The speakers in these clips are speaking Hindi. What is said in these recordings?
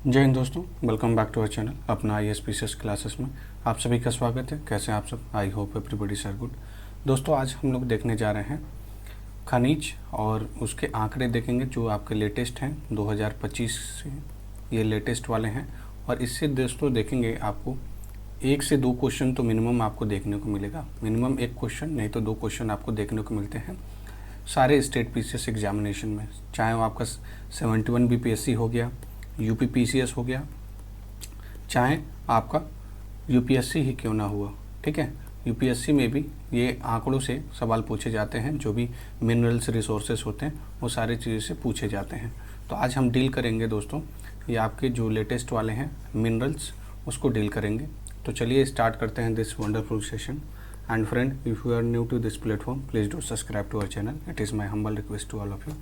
जय हिंद दोस्तों, welcome back to our channel Apna IAS classes में आप सभी का स्वागत है। कैसे हैं आप सब? I hope everybody are good. दोस्तों आज हम लोग देखने जा रहे हैं खनिज और उसके आंकड़े देखेंगे जो आपके लेटेस्ट हैं 2025 से। ये लेटेस्ट वाले हैं और इससे दोस्तों देखेंगे आपको 1 से 2 क्वेश्चन तो मिनिमम आपको देखने को मिलेगा। मिनिमम 1 क्वेश्चन नहीं तो 2 क्वेश्चन आपको देखने को मिलते हैं सारे स्टेट PCS एग्जामिनेशन में, चाहे वो आपका 71 BPSC हो गया, UP PCS हो गया, चाहे आपका UPSC ही क्यों ना हुआ। ठीक है, UPSC में भी ये आंकड़ों से सवाल पूछे जाते हैं। जो भी मिनरल्स रिसोर्सेस होते हैं वो सारी चीज़ों से पूछे जाते हैं। तो आज हम डील करेंगे दोस्तों ये आपके जो लेटेस्ट वाले हैं मिनरल्स, उसको डील करेंगे। तो चलिए स्टार्ट करते हैं this wonderful session. And friend, if you are new to this platform please do subscribe to our channel. It is my humble request to all of you.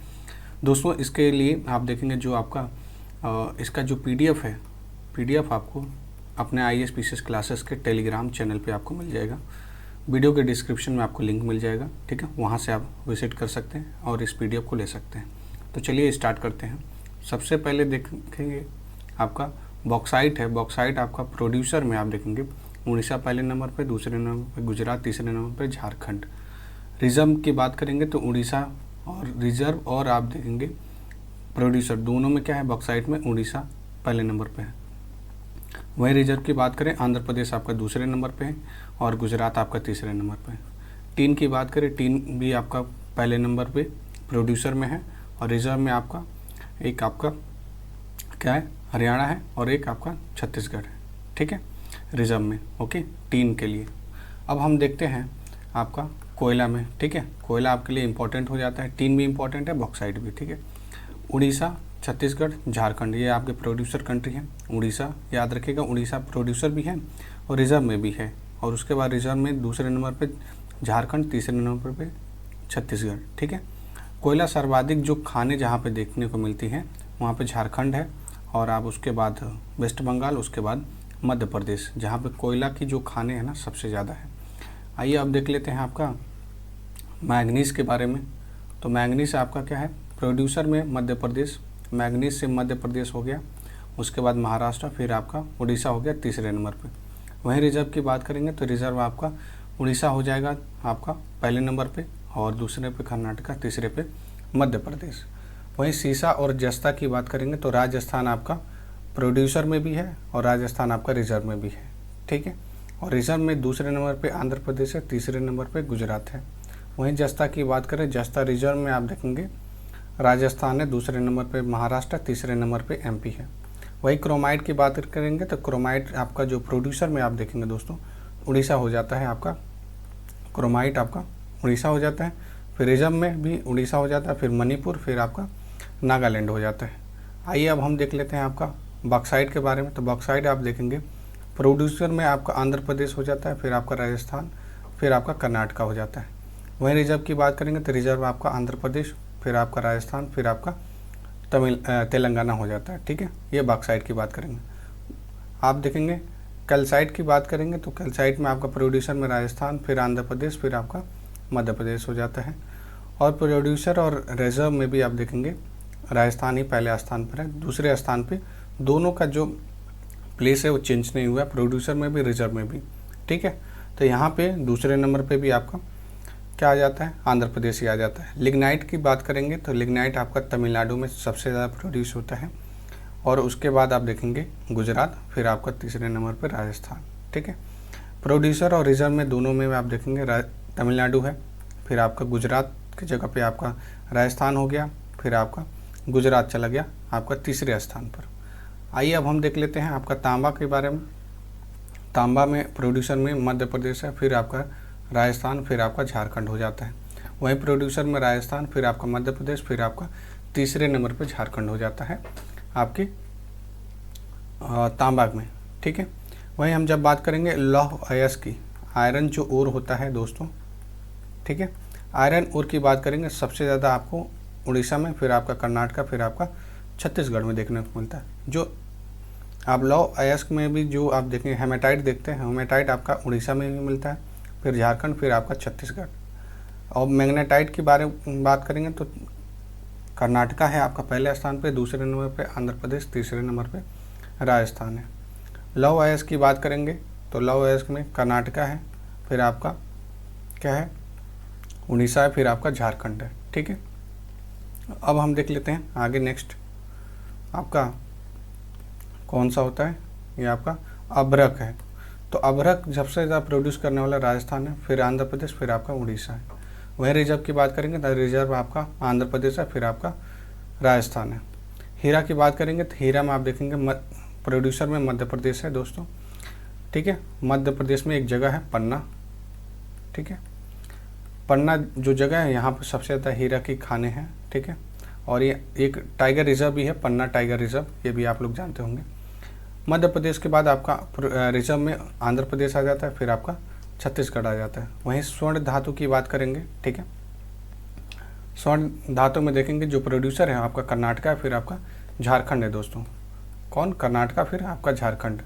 दोस्तों इसके लिए आप देखेंगे जो आपका इसका जो PDF है, PDF आपको अपने IAS PCS क्लासेस के टेलीग्राम चैनल पे आपको मिल जाएगा। वीडियो के डिस्क्रिप्शन में आपको लिंक मिल जाएगा। ठीक है, वहाँ से आप विजिट कर सकते हैं और इस PDF को ले सकते हैं। तो चलिए स्टार्ट करते हैं। सबसे पहले देखेंगे आपका बॉक्साइट है। बॉक्साइट आपका प्रोड्यूसर में आप देखेंगे उड़ीसा पहले नंबर पे, दूसरे नंबर पे गुजरात, तीसरे नंबर पे झारखंड। रिजर्व की बात करेंगे तो उड़ीसा और रिजर्व और आप देखेंगे प्रोड्यूसर दोनों में क्या है, बॉक्साइट में उड़ीसा पहले नंबर पे है। वहीं रिजर्व की बात करें आंध्र प्रदेश आपका दूसरे नंबर पे है और गुजरात आपका तीसरे नंबर पे है। टीन की बात करें, टीन भी आपका पहले नंबर पे प्रोड्यूसर में है और रिजर्व में आपका एक आपका क्या है, हरियाणा है और एक आपका छत्तीसगढ़ है। ठीक है, रिजर्व में। ओके, टीन के लिए। अब हम देखते हैं आपका कोयला में। ठीक है, कोयला आपके लिए इंपॉर्टेंट हो जाता है, टीन भी इंपॉर्टेंट है, बॉक्साइट भी। ठीक है, उड़ीसा, छत्तीसगढ़, झारखंड ये आपके प्रोड्यूसर कंट्री हैं। उड़ीसा याद रखिएगा, उड़ीसा प्रोड्यूसर भी है और रिजर्व में भी है। और उसके बाद रिजर्व में दूसरे नंबर पे झारखंड, तीसरे नंबर पे छत्तीसगढ़। ठीक है, कोयला सर्वाधिक जो खाने जहाँ पे देखने को मिलती हैं वहाँ पे झारखंड है और आप उसके बाद वेस्ट बंगाल, उसके बाद मध्य प्रदेश, जहाँ पे कोयला की जो खाने हैं ना सबसे ज़्यादा है। आइए अब देख लेते हैं आपका मैंगनीज़ के बारे में। तो मैंगनीज़ आपका क्या है, प्रोड्यूसर में मध्य प्रदेश, मैंगनीज से मध्य प्रदेश हो गया, उसके बाद महाराष्ट्र, फिर आपका उड़ीसा हो गया तीसरे नंबर पे। वहीं रिजर्व की बात करेंगे तो रिजर्व आपका उड़ीसा हो जाएगा आपका पहले नंबर पे और दूसरे पे कर्नाटका, तीसरे पे मध्य प्रदेश। वहीं सीसा और जस्ता की बात करेंगे तो राजस्थान आपका प्रोड्यूसर में भी है और राजस्थान आपका रिजर्व में भी है। ठीक है, और रिजर्व में दूसरे नंबर पर आंध्र प्रदेश है, तीसरे नंबर पर गुजरात है। वहीं जस्ता की बात करें, जस्ता रिजर्व में आप देखेंगे राजस्थान है, दूसरे नंबर पे महाराष्ट्र, तीसरे नंबर पे MP है। वही क्रोमाइट की बात करेंगे तो क्रोमाइट आपका जो प्रोड्यूसर में आप देखेंगे दोस्तों उड़ीसा हो जाता है। आपका क्रोमाइट आपका उड़ीसा हो जाता है, फिर रिजर्व में भी उड़ीसा हो जाता है, फिर मणिपुर, फिर आपका नागालैंड हो जाता है। आइए अब हम देख लेते हैं आपका बॉक्साइट के बारे में। तो बॉक्साइट आप देखेंगे प्रोड्यूसर में आपका आंध्र प्रदेश हो जाता है, फिर आपका राजस्थान, फिर आपका कर्नाटका हो जाता है। वहीं रिजर्व की बात करेंगे तो रिजर्व आपका आंध्र प्रदेश, फिर आपका राजस्थान, फिर आपका तेलंगाना हो जाता है। ठीक है, ये बॉक्साइट की बात करेंगे। आप देखेंगे कैल्साइट की बात करेंगे तो कैल्साइट में आपका प्रोड्यूसर में राजस्थान, फिर आंध्र प्रदेश, फिर आपका मध्य प्रदेश हो जाता है। और प्रोड्यूसर और रिजर्व में भी आप देखेंगे राजस्थान ही पहले स्थान पर है, दूसरे स्थान पे दोनों का जो प्लेस है वो चेंज नहीं हुआ, प्रोड्यूसर में भी रिजर्व में भी। ठीक है, तो यहाँ पे दूसरे नंबर पे भी आपका क्या आ जाता है, आंध्र प्रदेश ही आ जाता है। लिग्नाइट की बात करेंगे तो लिग्नाइट आपका तमिलनाडु में सबसे ज़्यादा प्रोड्यूस होता है और उसके बाद आप देखेंगे गुजरात, फिर आपका तीसरे नंबर पर राजस्थान। ठीक है, प्रोड्यूसर और रिजर्व में दोनों में आप देखेंगे तमिलनाडु है, फिर आपका गुजरात की जगह पे आपका राजस्थान हो गया, फिर आपका गुजरात चला गया आपका तीसरे स्थान पर। आइए अब हम देख लेते हैं आपका तांबा के बारे में। तांबा में प्रोड्यूसर में मध्य प्रदेश है, फिर आपका राजस्थान, फिर आपका झारखंड हो जाता है। वहीं प्रोड्यूसर में राजस्थान, फिर आपका मध्य प्रदेश, फिर आपका तीसरे नंबर पर झारखंड हो जाता है आपके तांबा में। ठीक है, वहीं हम जब बात करेंगे लौह अयस्क की, आयरन जो ओर होता है दोस्तों, ठीक है, आयरन ओर की बात करेंगे सबसे ज़्यादा आपको उड़ीसा में, फिर आपका कर्नाटका, फिर आपका छत्तीसगढ़ में देखने को मिलता है। जो आप लौह अयस्क में भी जो आप देखेंगे हेमेटाइट देखते हैं, हेमेटाइट आपका उड़ीसा में भी मिलता है, फिर झारखंड, फिर आपका छत्तीसगढ़। और मैग्नेटाइट की बात करेंगे तो कर्नाटका है आपका पहले स्थान पे, दूसरे नंबर पे आंध्र प्रदेश, तीसरे नंबर पे राजस्थान है। लौह अयस्क की बात करेंगे तो लौह अयस्क में कर्नाटका है, फिर आपका क्या है उड़ीसा है, फिर आपका झारखंड है। ठीक है, अब हम देख लेते हैं आगे नेक्स्ट आपका कौन सा होता है, ये आपका अभ्रक है। तो अभ्रक सबसे ज़्यादा प्रोड्यूस करने वाला राजस्थान है, फिर आंध्र प्रदेश, फिर आपका उड़ीसा है। वहीं रिजर्व की बात करेंगे तो रिजर्व आपका आंध्र प्रदेश है, फिर आपका राजस्थान है। हीरा की बात करेंगे तो हीरा में आप देखेंगे प्रोड्यूसर में मध्य प्रदेश है दोस्तों। ठीक है, मध्य प्रदेश में एक जगह है पन्ना। ठीक है, पन्ना जो जगह है यहाँ पर सबसे ज़्यादा हीरा की खाने हैं। ठीक है, और ये एक टाइगर रिजर्व भी है, पन्ना टाइगर रिजर्व, ये भी आप लोग जानते होंगे। मध्य प्रदेश के बाद आपका रिजर्व में आंध्र प्रदेश आ जाता है, फिर आपका छत्तीसगढ़ आ जाता है। वहीं स्वर्ण धातु की बात करेंगे। ठीक है, स्वर्ण धातु में देखेंगे जो प्रोड्यूसर है आपका कर्नाटका है, फिर आपका झारखंड है दोस्तों। कौन? कर्नाटका, फिर आपका झारखंड।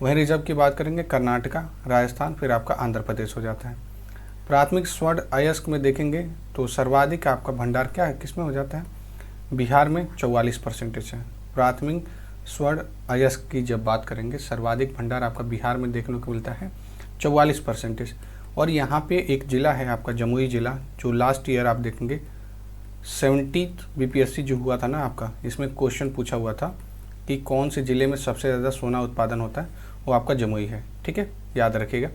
वहीं रिजर्व की बात करेंगे कर्नाटका, राजस्थान, फिर आपका आंध्र प्रदेश हो जाता है। प्राथमिक स्वर्ण अयस्क में देखेंगे तो सर्वाधिक आपका भंडार क्या है, किस में हो जाता है? बिहार में 44% है। प्राथमिक स्वर्ण अयस्क की जब बात करेंगे सर्वाधिक भंडार आपका बिहार में देखने को मिलता है 44%। और यहाँ पे एक ज़िला है आपका जमुई ज़िला, जो लास्ट ईयर आप देखेंगे 70 बीपीएससी जो हुआ था ना आपका, इसमें क्वेश्चन पूछा हुआ था कि कौन से ज़िले में सबसे ज़्यादा सोना उत्पादन होता है, वो आपका जमुई है। ठीक है, याद रखिएगा।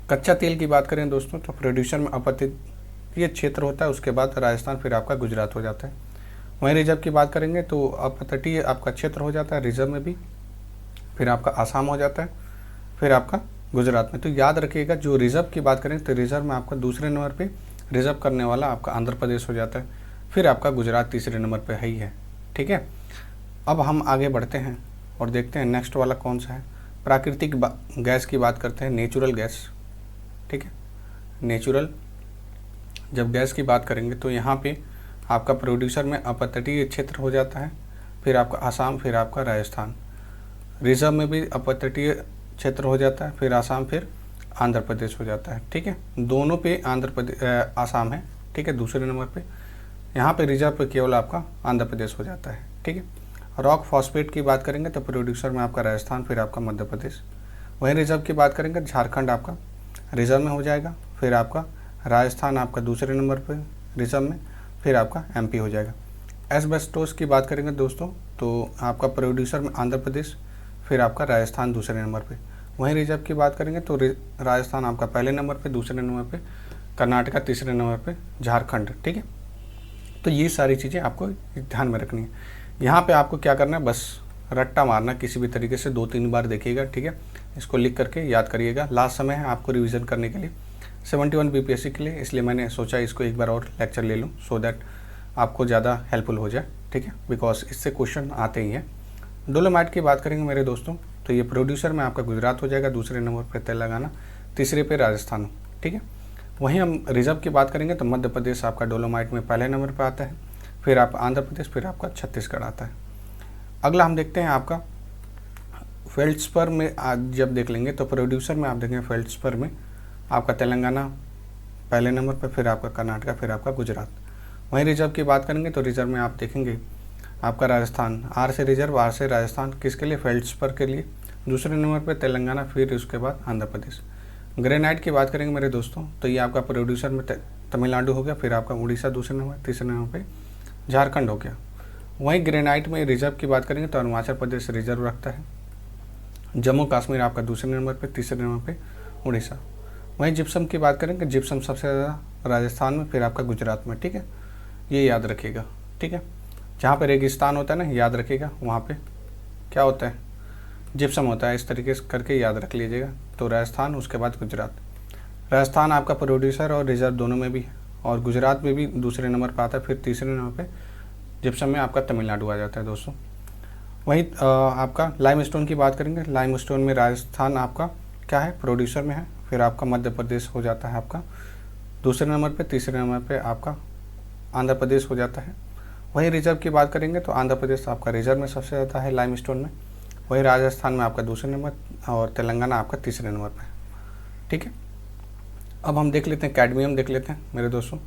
कच्चा तेल की बात करें दोस्तों तो प्रोड्यूसर में अपतटीय क्षेत्र होता है, उसके बाद राजस्थान, फिर आपका गुजरात हो जाता है। वहीं रिजर्व की बात करेंगे तो अपतटीय आपका क्षेत्र हो जाता है रिजर्व में भी, फिर आपका आसाम हो जाता है, फिर आपका गुजरात में। तो याद रखिएगा, जो रिजर्व की बात करें तो रिजर्व में आपका दूसरे नंबर पे रिजर्व करने वाला आपका आंध्र प्रदेश हो जाता है, फिर आपका गुजरात तीसरे नंबर पे ही है। ठीक है, अब हम आगे बढ़ते हैं और देखते हैं नेक्स्ट वाला कौन सा है। प्राकृतिक गैस की बात करते हैं, नेचुरल गैस। ठीक है, नेचुरल जब गैस की बात करेंगे तो यहाँ पे आपका प्रोड्यूसर में अपतटीय क्षेत्र हो जाता है, फिर आपका आसाम, फिर आपका राजस्थान। रिजर्व में भी अपतटीय क्षेत्र हो जाता है, फिर आसाम, फिर आंध्र प्रदेश हो जाता है। ठीक है, दोनों पे आंध्र प्रदेश आसाम है। ठीक है, दूसरे नंबर पे। यहाँ पे रिजर्व पे केवल आपका आंध्र प्रदेश हो जाता है। ठीक है, रॉक फॉस्फेट की बात करेंगे तो प्रोड्यूसर में आपका राजस्थान, फिर आपका मध्य प्रदेश। वहीं रिजर्व की बात करेंगे झारखंड आपका रिजर्व में हो जाएगा, फिर आपका राजस्थान आपका दूसरे नंबर पे रिजर्व में, फिर आपका एमपी हो जाएगा। एस्बेस्टोस की बात करेंगे दोस्तों तो आपका प्रोड्यूसर में आंध्र प्रदेश, फिर आपका राजस्थान दूसरे नंबर पे। वहीं रिजर्व की बात करेंगे तो राजस्थान आपका पहले नंबर पे, दूसरे नंबर पे कर्नाटका, तीसरे नंबर पे झारखंड। ठीक है, तो ये सारी चीज़ें आपको ध्यान में रखनी है। यहाँ पे आपको क्या करना है, बस रट्टा मारना किसी भी तरीके से, 2-3 बार देखिएगा। ठीक है, इसको लिख करके याद करिएगा। लास्ट समय है आपको रिवीजन करने के लिए 71 बीपीएससी के लिए, इसलिए मैंने सोचा इसको एक बार और लेक्चर ले लूँ सो दैट आपको ज़्यादा हेल्पफुल हो जाए। ठीक है, बिकॉज इससे क्वेश्चन आते ही हैं। डोलोमाइट की बात करेंगे मेरे दोस्तों तो ये प्रोड्यूसर में आपका गुजरात हो जाएगा, दूसरे नंबर पर तेलंगाना, तीसरे पे राजस्थान। ठीक है, वहीं हम रिजर्व की बात करेंगे तो मध्य प्रदेश आपका डोलोमाइट में पहले नंबर पर आता है, फिर आप आंध्र प्रदेश, फिर आपका छत्तीसगढ़ आता है। अगला हम देखते हैं आपका फेल्ड्स्पर में। आज जब देख लेंगे तो प्रोड्यूसर में आप देखेंगे फेल्ड्स्पर में आपका तेलंगाना पहले नंबर पर, फिर आपका कर्नाटका, फिर आपका गुजरात। वहीं रिजर्व की बात करेंगे तो रिजर्व में आप देखेंगे आपका राजस्थान, आर से रिजर्व, आर से राजस्थान, किसके लिए? फेल्ड्स्पर के लिए। दूसरे नंबर पर तेलंगाना, फिर उसके बाद आंध्र प्रदेश। ग्रेनाइट की बात करेंगे मेरे दोस्तों तो ये आपका प्रोड्यूसर में तमिलनाडु हो गया, फिर आपका उड़ीसा दूसरे नंबर, तीसरे नंबर पे झारखंड हो गया। वहीं ग्रेनाइट में रिजर्व की बात करेंगे तो अरुणाचल प्रदेश रिजर्व रखता है, जम्मू कश्मीर आपका दूसरे नंबर पे, तीसरे नंबर पे उड़ीसा। वहीं जिप्सम की बात करेंगे, जिप्सम सबसे ज़्यादा राजस्थान में, फिर आपका गुजरात में। ठीक है, ये याद रखिएगा। ठीक है, जहाँ पे रेगिस्तान होता है ना, याद रखिएगा वहाँ पे क्या होता है, जिप्सम होता है। इस तरीके से करके याद रख लीजिएगा। तो राजस्थान, उसके बाद गुजरात। राजस्थान आपका प्रोड्यूसर और रिजर्व दोनों में भी है, और गुजरात में भी दूसरे नंबर पर आता है, फिर तीसरे नंबर पे जिप्सम में आपका तमिलनाडु आ जाता है दोस्तों। वहीं आपका लाइमस्टोन की बात करेंगे, लाइमस्टोन में राजस्थान आपका क्या है, प्रोड्यूसर में है, फिर आपका मध्य प्रदेश हो जाता है आपका दूसरे नंबर पे, तीसरे नंबर पे आपका आंध्र प्रदेश हो जाता है। वहीं रिजर्व की बात करेंगे तो आंध्र प्रदेश आपका रिजर्व में सबसे ज़्यादा है लाइमस्टोन में, वहीं राजस्थान में आपका दूसरे नंबर और तेलंगाना आपका तीसरे नंबर पर। ठीक है, अब हम देख लेते हैं कैडमियम, देख लेते हैं मेरे दोस्तों।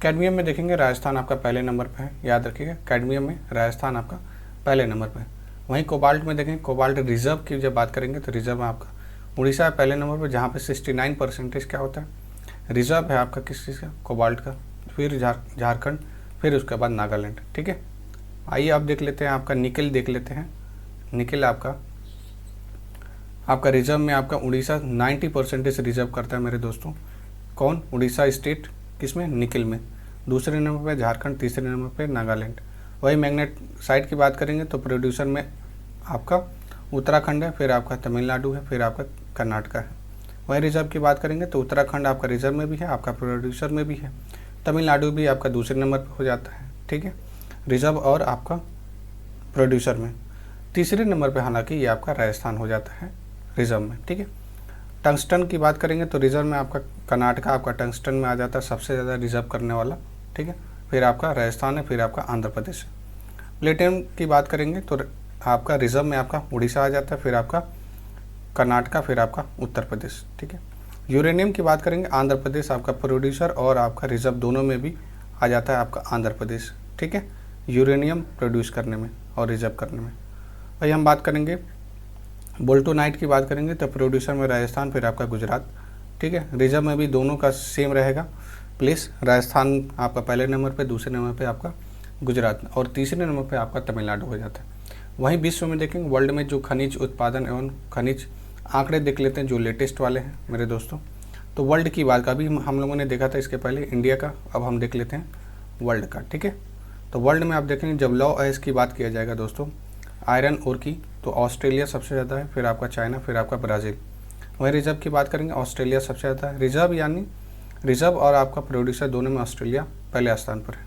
कैडमियम में देखेंगे राजस्थान आपका पहले नंबर पर है, याद रखिएगा। कैडमियम में राजस्थान आपका पहले नंबर पर है। वहीं कोबाल्ट में देखें, कोबाल्ट रिजर्व की जब बात करेंगे तो रिजर्व में आपका उड़ीसा है पहले नंबर पर, जहाँ पे 69% क्या होता है रिजर्व है आपका किस चीज़ का, कोबाल्ट का। फिर झारखंड, फिर उसके बाद नागालैंड। ठीक है, आइए अब देख लेते हैं आपका निकल देख लेते हैं। निकल आपका रिजर्व में आपका उड़ीसा 90% रिजर्व करता है मेरे दोस्तों। कौन, उड़ीसा स्टेट किसमें, निकल में। दूसरे नंबर पे झारखंड, तीसरे नंबर पे नागालैंड। वही मैग्नेट साइड की बात करेंगे तो प्रोड्यूसर में आपका उत्तराखंड है, फिर आपका तमिलनाडु है, फिर आपका कर्नाटका है। वही रिजर्व की बात करेंगे तो उत्तराखंड आपका रिजर्व में भी है, आपका प्रोड्यूसर में भी है। तमिलनाडु भी आपका दूसरे नंबर पर हो जाता है। ठीक है, रिजर्व और आपका प्रोड्यूसर में। तीसरे नंबर पे हालांकि ये आपका राजस्थान हो जाता है रिजर्व में। ठीक है, टंगस्टन की बात करेंगे तो रिजर्व में आपका कर्नाटका आपका टंगस्टन में आ जाता है सबसे ज़्यादा रिजर्व करने वाला। ठीक है, फिर आपका राजस्थान है, फिर आपका आंध्र प्रदेश है। प्लेटिनम की बात करेंगे तो आपका रिजर्व में आपका उड़ीसा आ जाता है, फिर आपका कर्नाटका, फिर आपका उत्तर प्रदेश। ठीक है, यूरेनियम की बात करेंगे आंध्र प्रदेश आपका प्रोड्यूसर और आपका रिजर्व दोनों में भी आ जाता है आपका आंध्र प्रदेश। ठीक है, यूरेनियम प्रोड्यूस करने में और रिजर्व करने में। वही हम बात करेंगे बोल्टोनाइट की बात करेंगे तो प्रोड्यूसर में राजस्थान, फिर आपका गुजरात। ठीक है, रिजर्व में भी दोनों का सेम रहेगा प्लेस, राजस्थान आपका पहले नंबर पे, दूसरे नंबर पे आपका गुजरात और तीसरे नंबर पे आपका तमिलनाडु हो जाता है। वहीं विश्व में देखेंगे वर्ल्ड में जो खनिज उत्पादन एवं खनिज आंकड़े देख लेते हैं जो लेटेस्ट वाले हैं मेरे दोस्तों। तो वर्ल्ड की बात का भी हम लोगों ने देखा था इसके पहले इंडिया का, अब हम देख लेते हैं वर्ल्ड का। ठीक है, तो वर्ल्ड में आप देखेंगे जब लॉ एस की बात किया जाएगा दोस्तों आयरन ओर की, तो ऑस्ट्रेलिया सबसे ज़्यादा है, फिर आपका चाइना, फिर आपका ब्राज़ील। वहीं रिजर्व की बात करेंगे ऑस्ट्रेलिया सबसे ज़्यादा है। रिजर्व यानी रिजर्व और आपका प्रोड्यूसर दोनों में ऑस्ट्रेलिया पहले स्थान पर है,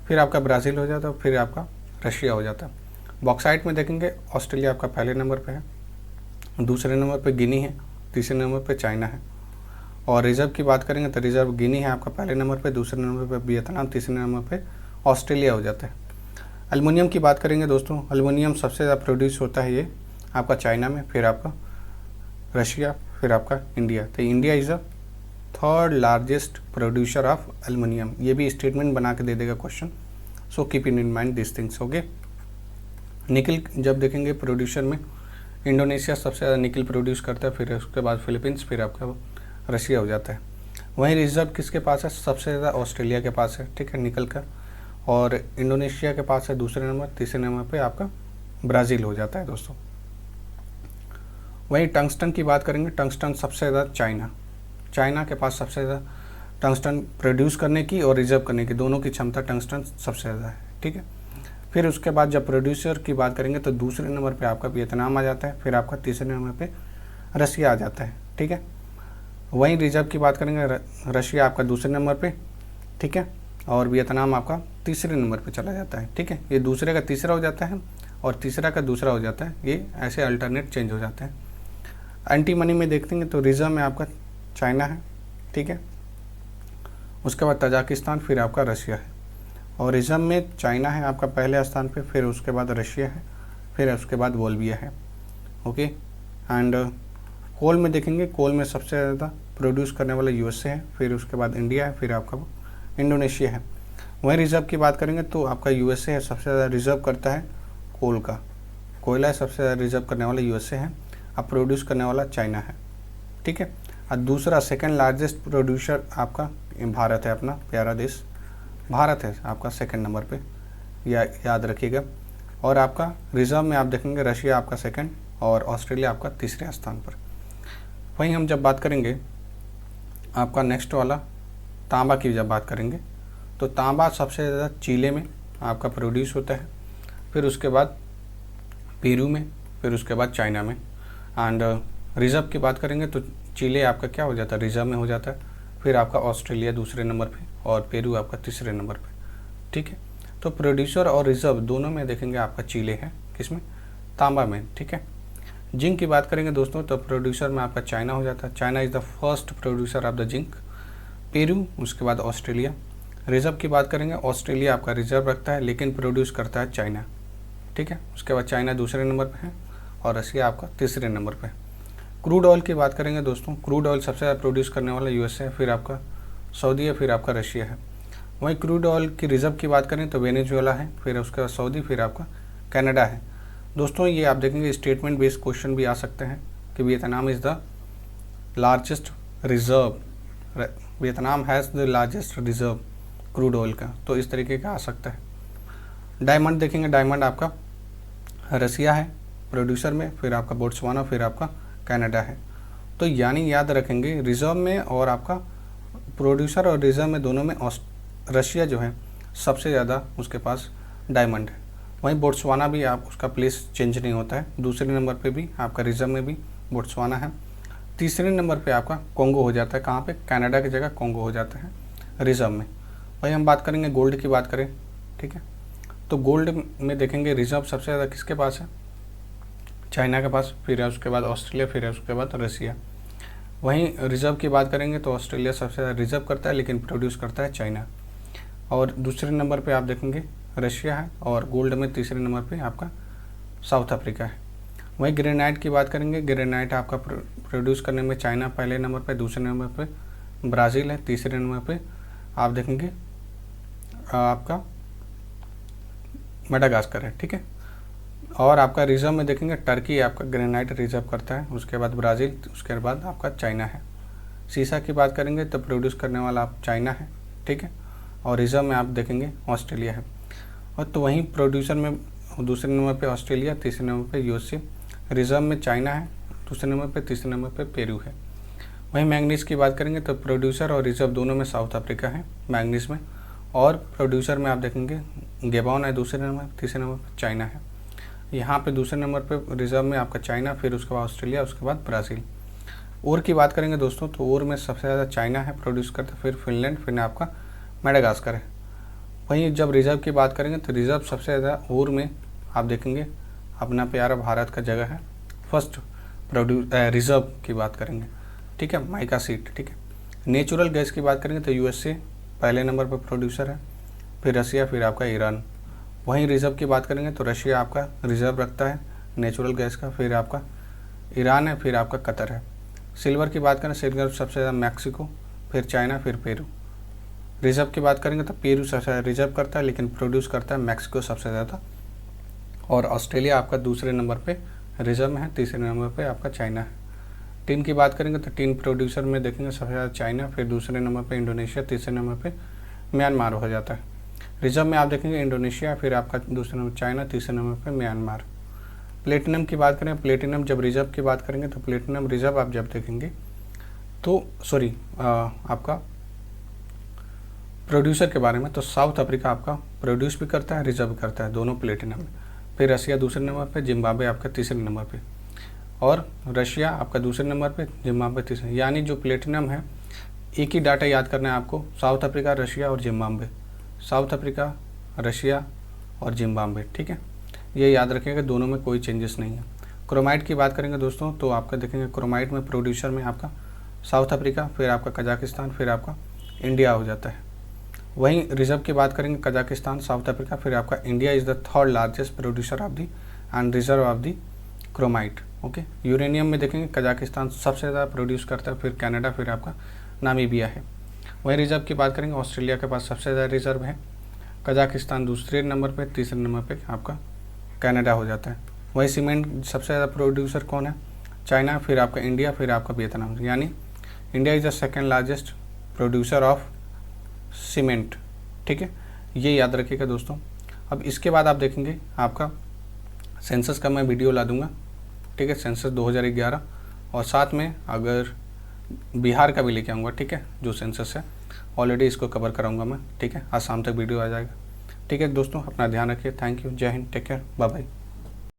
फिर आपका ब्राज़ील हो जाता है, फिर आपका रशिया हो जाता है। बॉक्साइट में देखेंगे ऑस्ट्रेलिया आपका पहले नंबर पर है, दूसरे नंबर पर गिनी है, तीसरे नंबर पर चाइना है। और रिजर्व की बात करेंगे तो रिजर्व गिनी है आपका पहले नंबर पर, दूसरे नंबर पर वियतनाम, तीसरे नंबर पर ऑस्ट्रेलिया हो जाता है। एल्युमिनियम की बात करेंगे दोस्तों, एल्युमिनियम सबसे ज़्यादा प्रोड्यूस होता है ये आपका चाइना में, फिर आपका रशिया, फिर आपका इंडिया। तो India is the third largest producer of aluminium. ये भी स्टेटमेंट बना के दे देगा question, so keep in mind this things. Okay, निकल जब देखेंगे प्रोड्यूसर में इंडोनेशिया सबसे ज़्यादा निकल प्रोड्यूस करता है, फिर उसके बाद फिलीपींस, फिर आपका रशिया हो जाता है। वहीं रिजर्व किसके पास है, सबसे ज़्यादा ऑस्ट्रेलिया के पास है। ठीक है, निकल का, और इंडोनेशिया के पास है दूसरे नंबर, तीसरे नंबर पे आपका ब्राज़ील हो जाता है दोस्तों। वहीं टंगस्टन की बात करेंगे, टंगस्टन सबसे ज़्यादा चाइना के पास सबसे ज़्यादा टंगस्टन प्रोड्यूस करने की और रिजर्व करने की दोनों की क्षमता टंगस्टन सबसे ज़्यादा है। ठीक है, फिर उसके बाद जब प्रोड्यूसर की बात करेंगे तो दूसरे नंबर पे आपका वियतनाम आ जाता है, फिर आपका तीसरे नंबर पे रशिया आ जाता है। ठीक है, वहीं रिजर्व की बात करेंगे रशिया आपका दूसरे नंबर पे, ठीक है, और वियतनाम आपका तीसरे नंबर पे चला जाता है। ठीक है, ये दूसरे का तीसरा हो जाता है और तीसरा का दूसरा हो जाता है, ये ऐसे अल्टरनेट चेंज हो जाते हैं। एंटी मनी में देखते हैं तो रिजर्व में आपका चाइना है। ठीक है, उसके बाद तजाकिस्तान, फिर आपका रशिया है। और रिजर्व में चाइना है आपका पहले स्थान पे, फिर उसके बाद रशिया है, फिर उसके बाद बोल्विया है। ओके, एंड कोल में देखेंगे, कोल में सबसे ज़्यादा प्रोड्यूस करने वाला यूएसए है, फिर उसके बाद इंडिया है, फिर आपका इंडोनेशिया है। वहीं रिजर्व की बात करेंगे तो आपका यूएसए है, सबसे ज़्यादा रिजर्व करता है कोल का, कोयला सबसे ज़्यादा रिजर्व करने वाला यूएसए है, अब प्रोड्यूस करने वाला चाइना है। ठीक है, और दूसरा सेकंड लार्जेस्ट प्रोड्यूसर आपका भारत है, अपना प्यारा देश भारत है आपका सेकंड नंबर पे, याद रखिएगा। और आपका रिजर्व में आप देखेंगे रशिया आपका सेकंड और ऑस्ट्रेलिया आपका तीसरे स्थान पर। वहीं हम जब बात करेंगे आपका नेक्स्ट वाला तांबा की जब बात करेंगे तो तांबा सबसे ज़्यादा चिले में आपका प्रोड्यूस होता है, फिर उसके बाद पेरू में, फिर उसके बाद चाइना में। एंड रिजर्व की बात करेंगे तो चिले आपका क्या हो जाता है, रिजर्व में हो जाता है, फिर आपका ऑस्ट्रेलिया दूसरे नंबर पे और पेरू आपका तीसरे नंबर पे। ठीक है, तो प्रोड्यूसर और रिजर्व दोनों में देखेंगे आपका चिले है, किसमें, तांबा में। ठीक है, जिंक की बात करेंगे दोस्तों तो प्रोड्यूसर में आपका चाइना हो जाता है, China is the first producer of the zinc, Peru, उसके बाद ऑस्ट्रेलिया। रिजर्व की बात करेंगे ऑस्ट्रेलिया आपका रिजर्व रखता है लेकिन प्रोड्यूस करता है चाइना। ठीक है, उसके बाद चाइना दूसरे नंबर पे है और रशिया आपका तीसरे नंबर पे है। क्रूड ऑयल की बात करेंगे दोस्तों, क्रूड ऑयल सबसे ज़्यादा प्रोड्यूस करने वाला यूएस है, फिर आपका सऊदी है, फिर आपका रशिया है। वहीं क्रूड ऑयल की रिजर्व की बात करें तो वेनेजुएला है, फिर उसके बाद सऊदी, फिर आपका कनाडा है। दोस्तों ये आप देखेंगे स्टेटमेंट बेस्ड क्वेश्चन भी आ सकते हैं कि Vietnam is the largest reserve, Vietnam has the largest reserve crude oil का, तो इस तरीके का आ सकता है। डायमंड देखेंगे, डायमंड आपका रसिया है प्रोड्यूसर में, फिर आपका बोट्सवाना, फिर आपका कनाडा है। तो यानी याद रखेंगे रिजर्व में और आपका प्रोड्यूसर और रिजर्व में दोनों में रशिया जो है सबसे ज़्यादा उसके पास डायमंड है। वहीं बोट्सवाना भी आप उसका प्लेस चेंज नहीं होता है, दूसरे नंबर पे भी आपका रिजर्व में भी बोट्सवाना है, तीसरे नंबर पे आपका कोंगो हो जाता है। कहाँ पे? कनाडा की जगह कोंगो हो जाता है रिजर्व में। वहीं हम बात करेंगे गोल्ड की बात करें, ठीक है, तो गोल्ड में देखेंगे रिजर्व सबसे ज़्यादा किसके पास है? चाइना के पास, फिर है उसके बाद ऑस्ट्रेलिया, फिर है उसके बाद रसिया। वहीं रिजर्व की बात करेंगे तो ऑस्ट्रेलिया सबसे ज़्यादा रिजर्व करता है, लेकिन प्रोड्यूस करता है चाइना। और दूसरे नंबर पे आप देखेंगे रशिया है, और गोल्ड में तीसरे नंबर पे आपका साउथ अफ्रीका है। वहीं ग्रेनाइट की बात करेंगे, ग्रेनाइट आपका प्रोड्यूस करने में चाइना पहले नंबर पे, दूसरे नंबर पे ब्राज़ील है, तीसरे नंबर पे आप देखेंगे आपका मेडागास्कर है, ठीक है। और आपका रिजर्व में देखेंगे टर्की आपका ग्रेनाइट रिजर्व करता है, उसके बाद ब्राज़ील, उसके बाद आपका चाइना है। सीसा की बात करेंगे तो प्रोड्यूस करने वाला आप चाइना है, ठीक है, और रिजर्व में आप देखेंगे ऑस्ट्रेलिया है। और तो वहीं प्रोड्यूसर में दूसरे नंबर पे ऑस्ट्रेलिया, तीसरे नंबर पे यूएसए, रिजर्व में चाइना है, दूसरे नंबर पे, तीसरे नंबर पे पेरू है। वहीं मैंगनीज की बात करेंगे तो प्रोड्यूसर और रिजर्व दोनों में साउथ अफ्रीका है मैंगनीज में, और प्रोड्यूसर में आप देखेंगे गेबॉन है दूसरे नंबर, तीसरे नंबर पर चाइना है। यहाँ पे दूसरे नंबर पे रिजर्व में आपका चाइना, फिर उसके बाद ऑस्ट्रेलिया, उसके बाद ब्राज़ील। और की बात करेंगे दोस्तों तो और में सबसे ज़्यादा चाइना है प्रोड्यूस करता, फिर फिनलैंड, फिर आपका मेडागास्कर है। वहीं जब रिजर्व की बात करेंगे तो रिजर्व सबसे ज़्यादा और में आप देखेंगे अपना प्यारा भारत का जगह है फर्स्ट रिजर्व की बात करेंगे, ठीक है, माइका सीट, ठीक है। नेचुरल गैस की बात करेंगे तो यूएसए पहले नंबर पर प्रोड्यूसर है, फिर रसिया, फिर आपका ईरान। वहीं रिजर्व की बात करेंगे तो रशिया आपका रिजर्व रखता है नेचुरल गैस का, फिर आपका ईरान है, फिर आपका कतर है। सिल्वर की बात करें, सिल्वर सबसे ज़्यादा मैक्सिको, फिर चाइना, फिर पेरू। रिजर्व की बात करेंगे तो पेरू सबसे ज़्यादा रिजर्व करता है, लेकिन प्रोड्यूस करता है मैक्सिको सबसे ज़्यादा, और ऑस्ट्रेलिया आपका दूसरे नंबर पे रिजर्व में है, तीसरे नंबर पे आपका चाइना है। टीन की बात करेंगे तो टीन प्रोड्यूसर में देखेंगे सबसे ज़्यादा चाइना, फिर दूसरे नंबर पे इंडोनेशिया, तीसरे नंबर पे म्यांमार हो जाता है। रिजर्व में आप देखेंगे इंडोनेशिया, फिर आपका दूसरे नंबर चाइना, तीसरे नंबर पे म्यांमार। प्लेटिनम की बात करें, प्लेटिनम जब रिजर्व की बात करेंगे तो प्लेटिनम रिजर्व आप जब देखेंगे तो आपका प्रोड्यूसर के बारे में तो साउथ अफ्रीका आपका प्रोड्यूस भी करता है, रिजर्व भी करता है, दोनों प्लेटिनम में। फिर रसिया दूसरे नंबर पे, जिम्बाब्वे आपका तीसरे नंबर पे, और रशिया आपका दूसरे नंबर पे, जिम्बाब्वे तीसरे। यानी जो प्लेटिनम है, एक ही डाटा याद करना है आपको, साउथ अफ्रीका, रशिया और जिम्बाब्वे, साउथ अफ्रीका, रशिया और जिम्बाब्वे, ठीक है, ये याद रखिएगा, दोनों में कोई चेंजेस नहीं है। क्रोमाइट की बात करेंगे दोस्तों तो आपका देखेंगे क्रोमाइट में प्रोड्यूसर में आपका साउथ अफ्रीका, फिर आपका कजाकिस्तान, फिर आपका इंडिया हो जाता है। वहीं रिजर्व की बात करेंगे कजाकिस्तान, साउथ अफ्रीका, फिर आपका India is the third largest producer of the and reserve of the chromite, okay. Uranium में देखेंगे कजाकिस्तान सबसे ज़्यादा प्रोड्यूस करता है, फिर कनाडा, फिर आपका नामीबिया है। वहीं रिजर्व की बात करेंगे ऑस्ट्रेलिया के पास सबसे ज़्यादा रिजर्व है, कजाकिस्तान दूसरे नंबर पे, तीसरे नंबर पे आपका कनाडा हो जाता है। वहीं सीमेंट सबसे ज़्यादा प्रोड्यूसर कौन है? चाइना, फिर आपका इंडिया, फिर आपका वियतनाम, यानी India is the second largest producer of cement, ठीक है, ये याद रखिएगा दोस्तों। अब इसके बाद आप देखेंगे आपका सेंसस का मैं वीडियो ला दूंगा, ठीक है, सेंसस 2011, और साथ में अगर बिहार का भी लेके आऊँगा, ठीक है, जो सेंसस है ऑलरेडी इसको कवर कराऊंगा मैं, ठीक है, आज शाम तक वीडियो आ जाएगा, ठीक है दोस्तों। अपना ध्यान रखिए, thank you, Jai Hind, take care, bye bye.